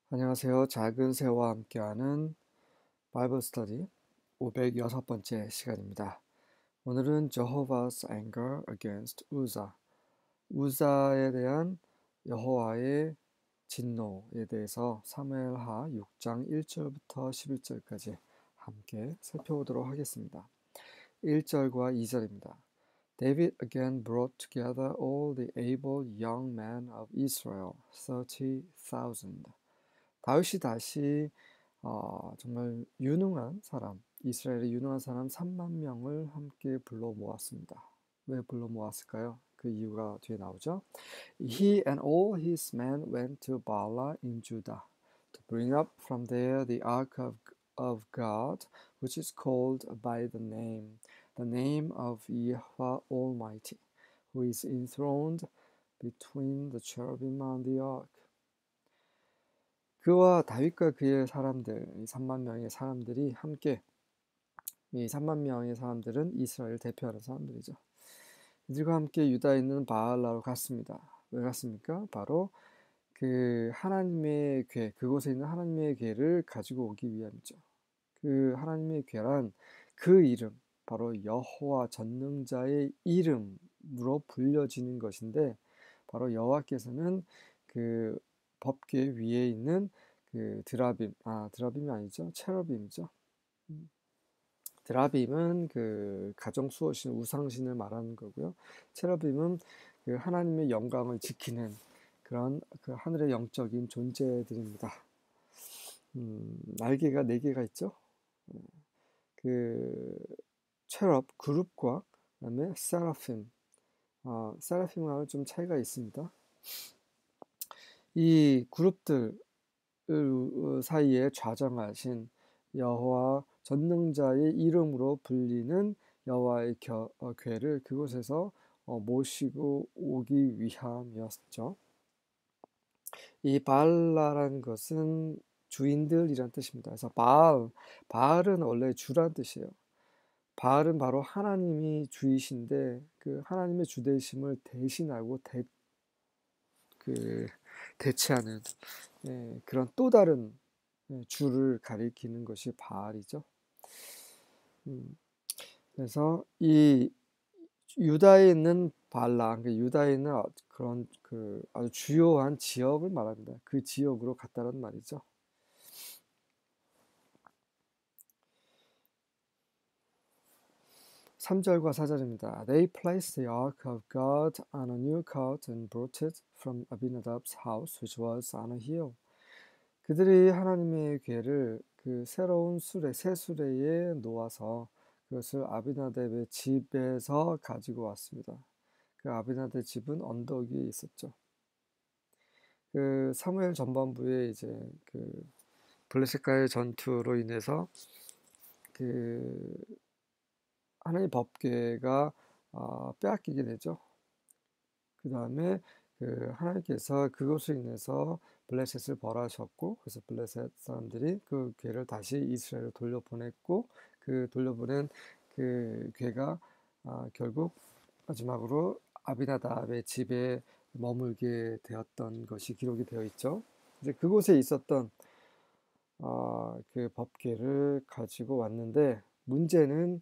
안녕하세요. 작은 새와 함께하는 바이블 스터디 506번째 시간입니다. 오늘은 Jehovah's anger against Uzzah, 우자에 대한 여호와의 진노에 대해서 사무엘하 6장 1절부터 11절까지 함께 살펴보도록 하겠습니다. 1절과 2절입니다. David again brought together all the able young men of Israel, 30,000. 다윗이 다시 정말 유능한 사람, 이스라엘의 유능한 사람 3만 명을 함께 불러 모았습니다. 왜 불러 모았을까요? 그 이유가 뒤에 나오죠. He and all his men went to Bala in Judah to bring up from there the ark of God, which is called by the name of Yahweh Almighty, who is enthroned between the cherubim and the ark. 그와 다윗과 그의 사람들, 이 3만 명의 사람들이 함께, 이 3만 명의 사람들은 이스라엘을 대표하는 사람들이죠. 이들과 함께 유다에 있는 바알라로 갔습니다. 왜 갔습니까? 바로 그 하나님의 궤, 그곳에 있는 하나님의 궤를 가지고 오기 위함이죠. 그 하나님의 궤란 그 이름, 바로 여호와 전능자의 이름으로 불려지는 것인데, 바로 여호와께서는 그 법궤 위에 있는 그 드라빔이 아니죠. 체러빔이죠. 드라빔은 그 가정 수호신 우상신을 말하는 거고요. 체러빔은 그 하나님의 영광을 지키는 그런 그 하늘의 영적인 존재들입니다. 날개가 4개가 있죠. 그 체럽 그룹과 그다음에 세라핌, 세라핌하고 좀 차이가 있습니다. 이 그룹들 사이에 좌정하신 여호와 전능자의 이름으로 불리는 여호와의 궤를 그곳에서 모시고 오기 위함이었죠. 이 바알라라는 것은 주인들이란 뜻입니다. 그래서 바알은 원래 주란 뜻이에요. 바알은 바로 하나님이 주이신데 그 하나님의 주되심을 대신하고 대체하는 그런 또 다른 주를 가리키는 것이 바알이죠. 그래서 이 유다에 있는 발랑, 유다에 있는 그런 그 아주 주요한 지역을 말합니다. 그 지역으로 갔다는 말이죠. 3절과 4절입니다. They placed the ark of God on a new cart and brought it from Abinadab's house, which was on a hill. 그들이 하나님의 궤를 그 새로운 새 수레에 놓아서 그것을 아비나답의 집에서 가지고 왔습니다. 그 아비나답 집은 언덕 위에 있었죠. 그 사무엘 전반부에 이제 그 블레셋과의 전투로 인해서 그 하나님의 법궤가 빼앗기게 되죠. 그 다음에 그 하나님께서 그것으로 인해서 블레셋을 벌하셨고, 그래서 블레셋 사람들이 그 궤를 다시 이스라엘로 돌려보냈고, 그 돌려보낸 그 궤가 결국 마지막으로 아비나답의 집에 머물게 되었던 것이 기록이 되어 있죠. 이제 그곳에 있었던 그 법궤를 가지고 왔는데, 문제는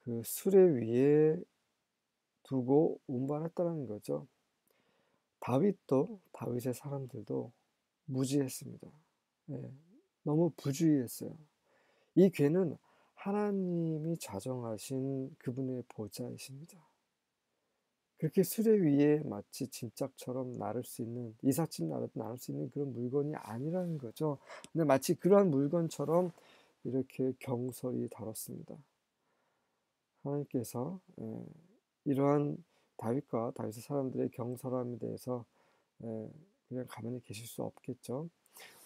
그 수레 위에 두고 운반했다는 거죠. 다윗의 사람들도 무지했습니다. 예, 너무 부주의했어요. 이 궤는 하나님이 자정하신 그분의 보좌이십니다. 그렇게 수레 위에 마치 짐짝처럼 나를 수 있는, 이삿짐 나를 수 있는 그런 물건이 아니라는 거죠. 근데 마치 그러한 물건처럼 이렇게 경솔히 다뤘습니다. 하나님께서 이러한 다윗과 다윗의 사람들의 경솔함에 대해서 그냥 가만히 계실 수 없겠죠.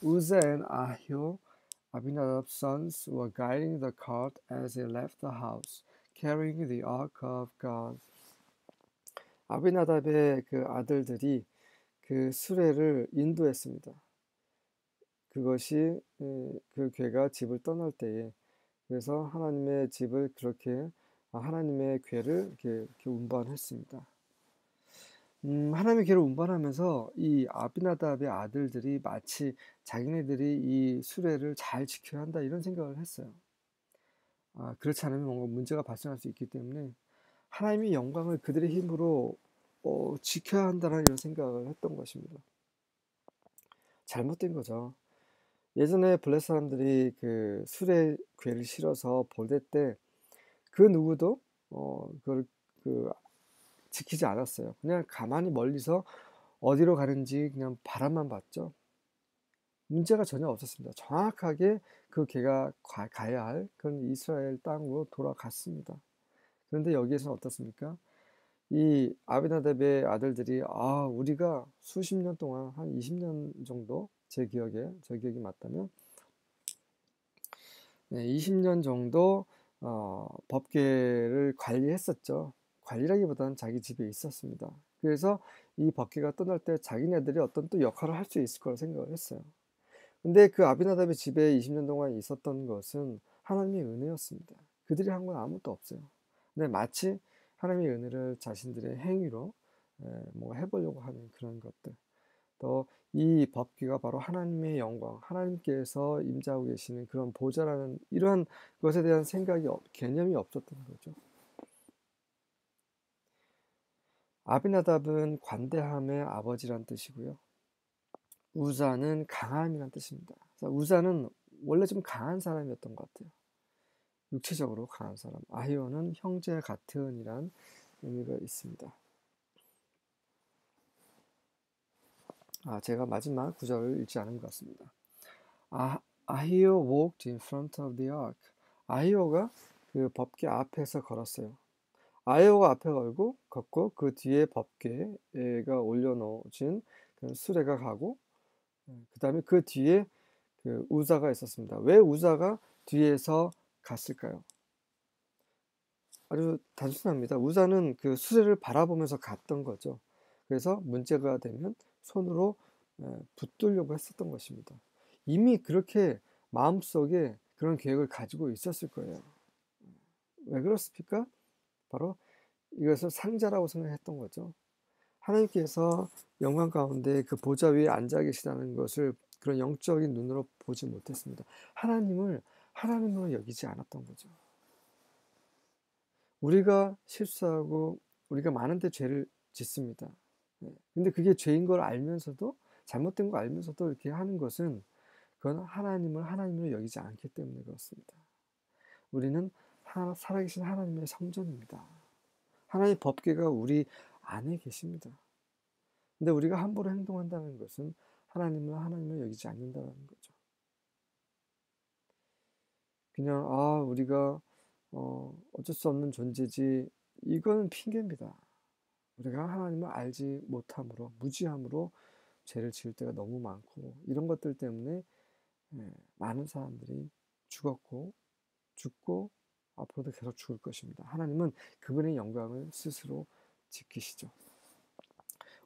Uzzah and Ahio, Abinadab's sons, were guiding the cart as they left the house, carrying the ark of God. 아비나답의 그 아들들이 그 수레를 인도했습니다. 그것이 그 궤가 집을 떠날 때에, 그래서 하나님의 집을 그렇게 하나님의 궤를 이렇게 운반했습니다. 하나님의 계를 운반하면서 이 아비나답의 아들들이 마치 자기네들이 이 수레를 잘 지켜야 한다 이런 생각을 했어요. 그렇지 않으면 뭔가 문제가 발생할 수 있기 때문에 하나님의 영광을 그들의 힘으로 지켜야 한다는 이런 생각을 했던 것입니다. 잘못된 거죠. 예전에 블레 사람들이 그 수레 궤를 실어서 볼대 때 그 누구도 그걸 그 지키지 않았어요. 그냥 가만히 멀리서 어디로 가는지 그냥 바라만 봤죠. 문제가 전혀 없었습니다. 정확하게 그 개가 가야 할 그런 이스라엘 땅으로 돌아갔습니다. 그런데 여기에서는 어떻습니까? 이 아비나답의 아들들이 우리가 수십 년 동안 한 20년 정도 제 기억이 맞다면 20년 정도 법궤를 관리했었죠. 관리라기보다는 자기 집에 있었습니다. 그래서 이 법궤가 떠날 때 자기네들이 어떤 또 역할을 할 수 있을 거라 생각을 했어요. 근데 그 아비나답의 집에 20년 동안 있었던 것은 하나님의 은혜였습니다. 그들이 한 건 아무것도 없어요. 근데 마치 하나님의 은혜를 자신들의 행위로 뭔가 해보려고 하는 그런 것들. 또 이 법궤가 바로 하나님의 영광, 하나님께서 임재하고 계시는 그런 보좌라는 이러한 것에 대한 개념이 없었던 거죠. 아비나답은 관대함의 아버지란 뜻이고요. 우자는 강함이란 뜻입니다. 그래서 우자는 원래 좀 강한 사람이었던 것 같아요. 육체적으로 강한 사람. 아히오는 형제 같은이란 의미가 있습니다. 제가 마지막 구절을 읽지 않은 것 같습니다. 아히오 walked in front of the ark. 아히오가 그 법궤 앞에서 걸었어요. 아히오가 앞에 걷고 그 뒤에 법궤가 올려놓은 그 수레가 가고 그 다음에 그 뒤에 그 우자가 있었습니다. 왜 우자가 뒤에서 갔을까요? 아주 단순합니다. 우자는 그 수레를 바라보면서 갔던 거죠. 그래서 문제가 되면 손으로 붙들려고 했었던 것입니다. 이미 그렇게 마음속에 그런 계획을 가지고 있었을 거예요. 왜 그렇습니까? 바로 이것을 상자라고 생각했던 거죠. 하나님께서 영광 가운데 그 보좌 위에 앉아 계시다는 것을 그런 영적인 눈으로 보지 못했습니다. 하나님으로 여기지 않았던 거죠. 우리가 실수하고 우리가 많은데 죄를 짓습니다. 근데 그게 죄인 걸 알면서도 잘못된 걸 알면서도 이렇게 하는 것은 그건 하나님으로 여기지 않기 때문에 그렇습니다. 우리는 살아계신 하나님의 성전입니다. 하나님의 법궤가 우리 안에 계십니다. 근데 우리가 함부로 행동한다는 것은 하나님을 여기지 않는다는 거죠. 그냥 우리가 어쩔 수 없는 존재지 이거는 핑계입니다. 우리가 하나님을 알지 못함으로 무지함으로 죄를 지을 때가 너무 많고 이런 것들 때문에 많은 사람들이 죽고 앞으로도 계속 죽을 것입니다. 하나님은 그분의 영광을 스스로 지키시죠.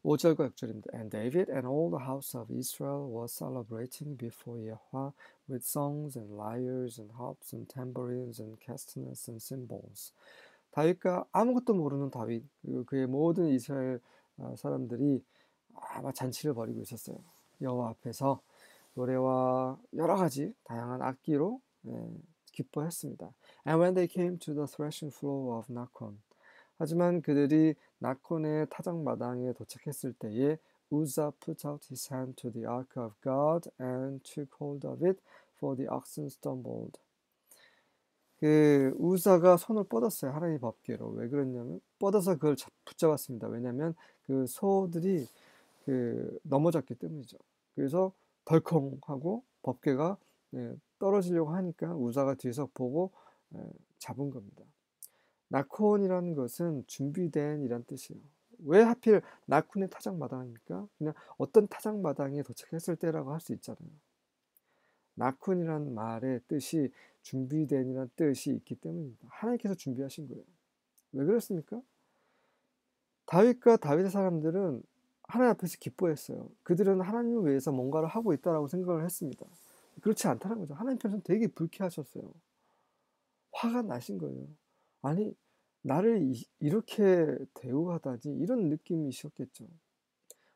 5절과 6절입니다. And David and all the house of Israel was celebrating before Yahweh with songs and lyres and harps and tambourines and castanets and cymbals. 다윗과 아무것도 모르는 다윗 그리고 그의 모든 이스라엘 사람들이 아마 잔치를 벌이고 있었어요. 여호와 앞에서 노래와 여러 가지 다양한 악기로 기뻐했습니다. And when they came to the threshing floor of Nakon, 하지만 그들이 나콘의 타작마당에 도착했을 때에 Uzzah put out his hand to the ark of God and took hold of it, for the oxen stumbled. 그 우사가 손을 뻗었어요. 하나님의 법궤로. 왜 그랬냐면 뻗어서 그걸 붙잡았습니다. 왜냐하면 그 소들이 그 넘어졌기 때문이죠. 그래서 덜컹하고 법궤가 떨어지려고 하니까 우사가 뒤에서 보고 잡은 겁니다. 나콘이라는 것은 준비된 이란 뜻이에요. 왜 하필 나콘의 타작마당입니까? 그냥 어떤 타작마당에 도착했을 때라고 할 수 있잖아요. 나콘이라는 말의 뜻이 준비된이라는 뜻이 있기 때문입니다. 하나님께서 준비하신 거예요. 왜 그렇습니까? 다윗과 다윗의 사람들은 하나님 앞에서 기뻐했어요. 그들은 하나님을 위해서 뭔가를 하고 있다라고 생각을 했습니다. 그렇지 않다는 거죠. 하나님께서는 되게 불쾌하셨어요. 화가 나신 거예요. 아니 나를 이렇게 대우하다니 이런 느낌이셨겠죠.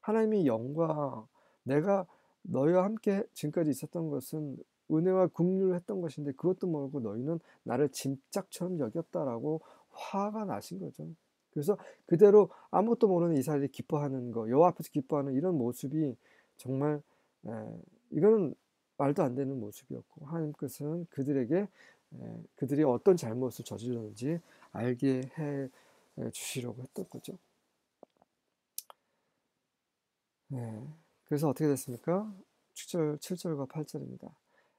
하나님의 영광, 내가 너희와 함께 지금까지 있었던 것은 은혜와 긍휼을 했던 것인데 그것도 모르고 너희는 나를 짐짝처럼 여겼다라고 화가 나신 거죠. 그래서 그대로 아무것도 모르는 이스라엘이 기뻐하는 거, 여호와 앞에서 기뻐하는 이런 모습이 정말 이거는 말도 안 되는 모습이었고 하나님께서는 그들에게 그들이 어떤 잘못을 저질렀는지 알게 해 주시려고 했던 거죠. 네. 그래서 어떻게 됐습니까? 7절과 8절입니다.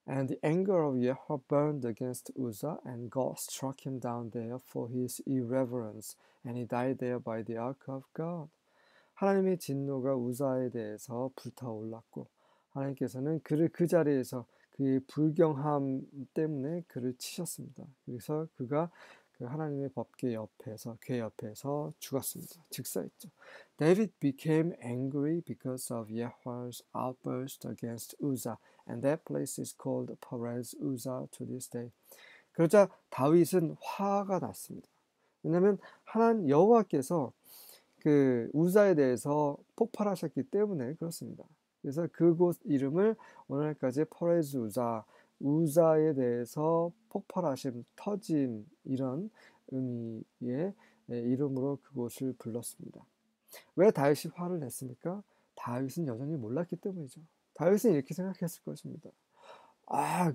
And the anger of Yahweh burned against Uzzah, and God struck him down there for his irreverence, and he died there by the ark of God. 하나님의 진노가 우사에 대해서 불타올랐고 하나님께서는 그를 그 자리에서 그의 불경함 때문에 그를 치셨습니다. 그래서 그가 그 하나님의 법궤 옆에서 궤 옆에서 죽었습니다. 즉사했죠. David became angry because of Yahweh's outburst against Uzzah, and that place is called Perez Uzzah to this day. 그러자 다윗은 화가 났습니다. 왜냐하면 하나님 여호와께서 그 우자에 대해서 폭발하셨기 때문에 그렇습니다. 그래서 그곳 이름을 오늘날까지 퍼레즈 우자, 우자에 대해서 폭발하심, 터짐 이런 의미의 이름으로 그곳을 불렀습니다. 왜 다윗이 화를 냈습니까? 다윗은 여전히 몰랐기 때문이죠. 다윗은 이렇게 생각했을 것입니다.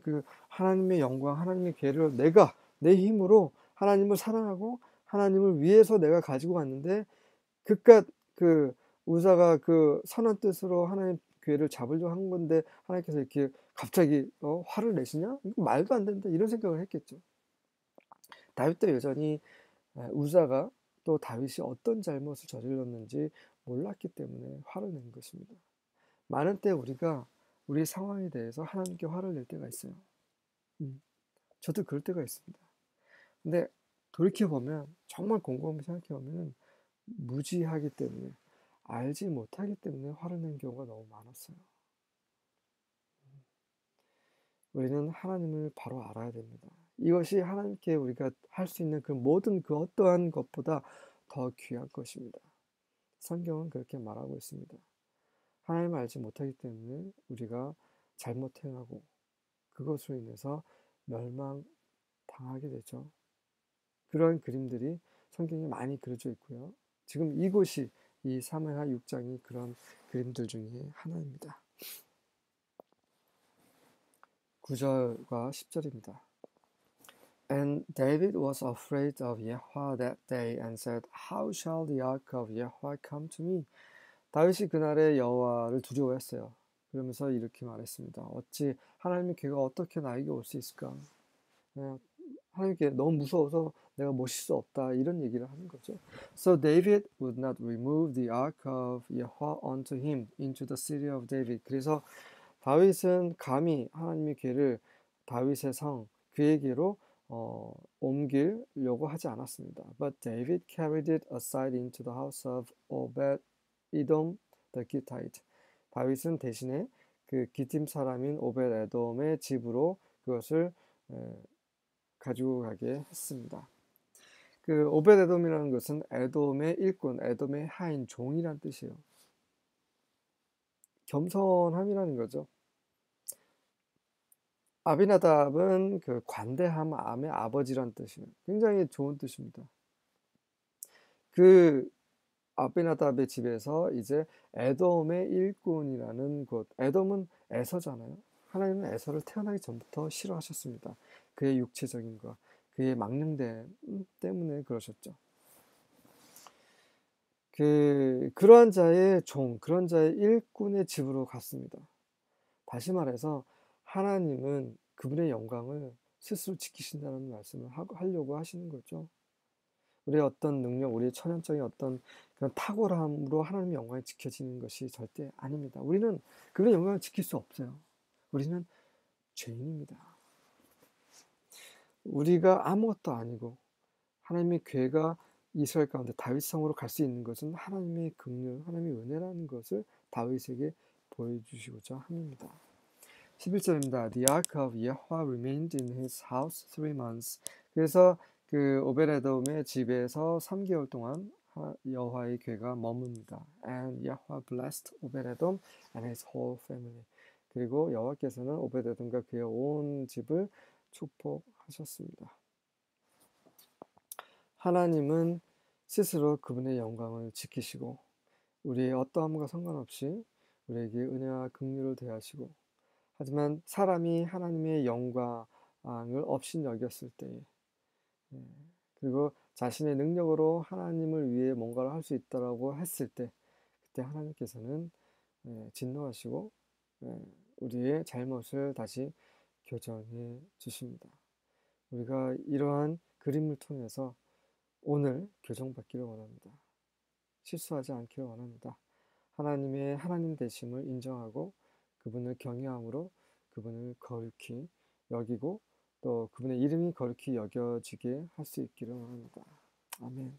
그 하나님의 영광, 하나님의 계를 내가 내 힘으로 하나님을 사랑하고 하나님을 위해서 내가 가지고 왔는데 그깟 그 우사가 그 선한 뜻으로 하나님 교회를 잡으려고 한 건데 하나님께서 이렇게 갑자기 화를 내시냐? 이거 말도 안 된다 이런 생각을 했겠죠. 다윗도 여전히 우사가 또 다윗이 어떤 잘못을 저질렀는지 몰랐기 때문에 화를 낸 것입니다. 많은 때 우리가 우리 상황에 대해서 하나님께 화를 낼 때가 있어요. 저도 그럴 때가 있습니다. 근데 돌이켜보면 정말 곰곰이 생각해보면 무지하기 때문에 알지 못하기 때문에 화를 낸 경우가 너무 많았어요. 우리는 하나님을 바로 알아야 됩니다. 이것이 하나님께 우리가 할 수 있는 그 모든 그 어떠한 것보다 더 귀한 것입니다. 성경은 그렇게 말하고 있습니다. 하나님을 알지 못하기 때문에 우리가 잘못 행하고 그것으로 인해서 멸망당하게 되죠. 그런 그림들이 성경에 많이 그려져 있고요. 지금 이곳이 이 사무엘하 6장이 그런 그림들 중에 하나입니다. 9절과 10절입니다. And David was afraid of Yahweh that day and said, How shall the ark of Yahweh come to me? 다윗이 그날의 여호와를 두려워했어요. 그러면서 이렇게 말했습니다. 어찌 하나님의 궤가 어떻게 나에게 올 수 있을까? 하나님께 너무 무서워서 내가 모실 수 없다 이런 얘기를 하는 거죠. So David would not remove the ark of Yahweh unto him into the city of David. 그래서 다윗은 감히 하나님의 궤를 다윗의 성 그에게로 옮기려고 하지 않았습니다. But David carried it aside into the house of Obed-edom the Gittite. 다윗은 대신에 그 기팀 사람인 오벳에돔의 집으로 그것을 가지고 가게 했습니다. 그 오벳에돔이라는 것은 에돔의 일꾼, 에돔의 하인, 종이란 뜻이에요. 겸손함이라는 거죠. 아비나답은 그 관대함, 암의 아버지란 뜻이에요. 굉장히 좋은 뜻입니다. 그 아비나답의 집에서 이제 에돔의 일꾼이라는 곳, 에돔은 에서잖아요. 하나님은 에서를 태어나기 전부터 싫어하셨습니다. 그의 육체적인 것, 그의 망령됨 때문에 그러셨죠. 그러한 자의 종, 그런 자의 일꾼의 집으로 갔습니다. 다시 말해서 하나님은 그분의 영광을 스스로 지키신다는 말씀을 하려고 하시는 거죠. 우리의 어떤 능력, 우리의 천연적인 어떤 그런 탁월함으로 하나님의 영광이 지켜지는 것이 절대 아닙니다. 우리는 그분의 영광을 지킬 수 없어요. 우리는 죄인입니다. 우리가 아무것도 아니고 하나님의 궤가 이스라엘 가운데 다윗 성으로 갈 수 있는 것은 하나님의 긍휼, 하나님의 은혜라는 것을 다윗에게 보여주시고자 합니다. 11절입니다. The ark of Yahweh remained in his house 3 months. 그래서 그 오베데돔의 집에서 3개월 동안 여호와의 괴가 머뭅니다. And Yahweh blessed 오베데돔 and his whole family. 그리고 여호와께서는 오베데돔과 그의 온 집을 축복하셨습니다. 하나님은 스스로 그분의 영광을 지키시고 우리의 어떠함과 상관없이 우리에게 은혜와 긍휼을 대하시고, 하지만 사람이 하나님의 영광을 업신여겼을 때에, 그리고 자신의 능력으로 하나님을 위해 뭔가를 할 수 있다라고 했을 때, 그때 하나님께서는 진노하시고 우리의 잘못을 다시 교정해 주십니다. 우리가 이러한 그림을 통해서 오늘 교정받기를 원합니다. 실수하지 않기를 원합니다. 하나님의 하나님 되심을 인정하고 그분을 경외함으로 그분을 거룩히 여기고 또 그분의 이름이 거룩히 여겨지게 할 수 있기를 원합니다. 아멘.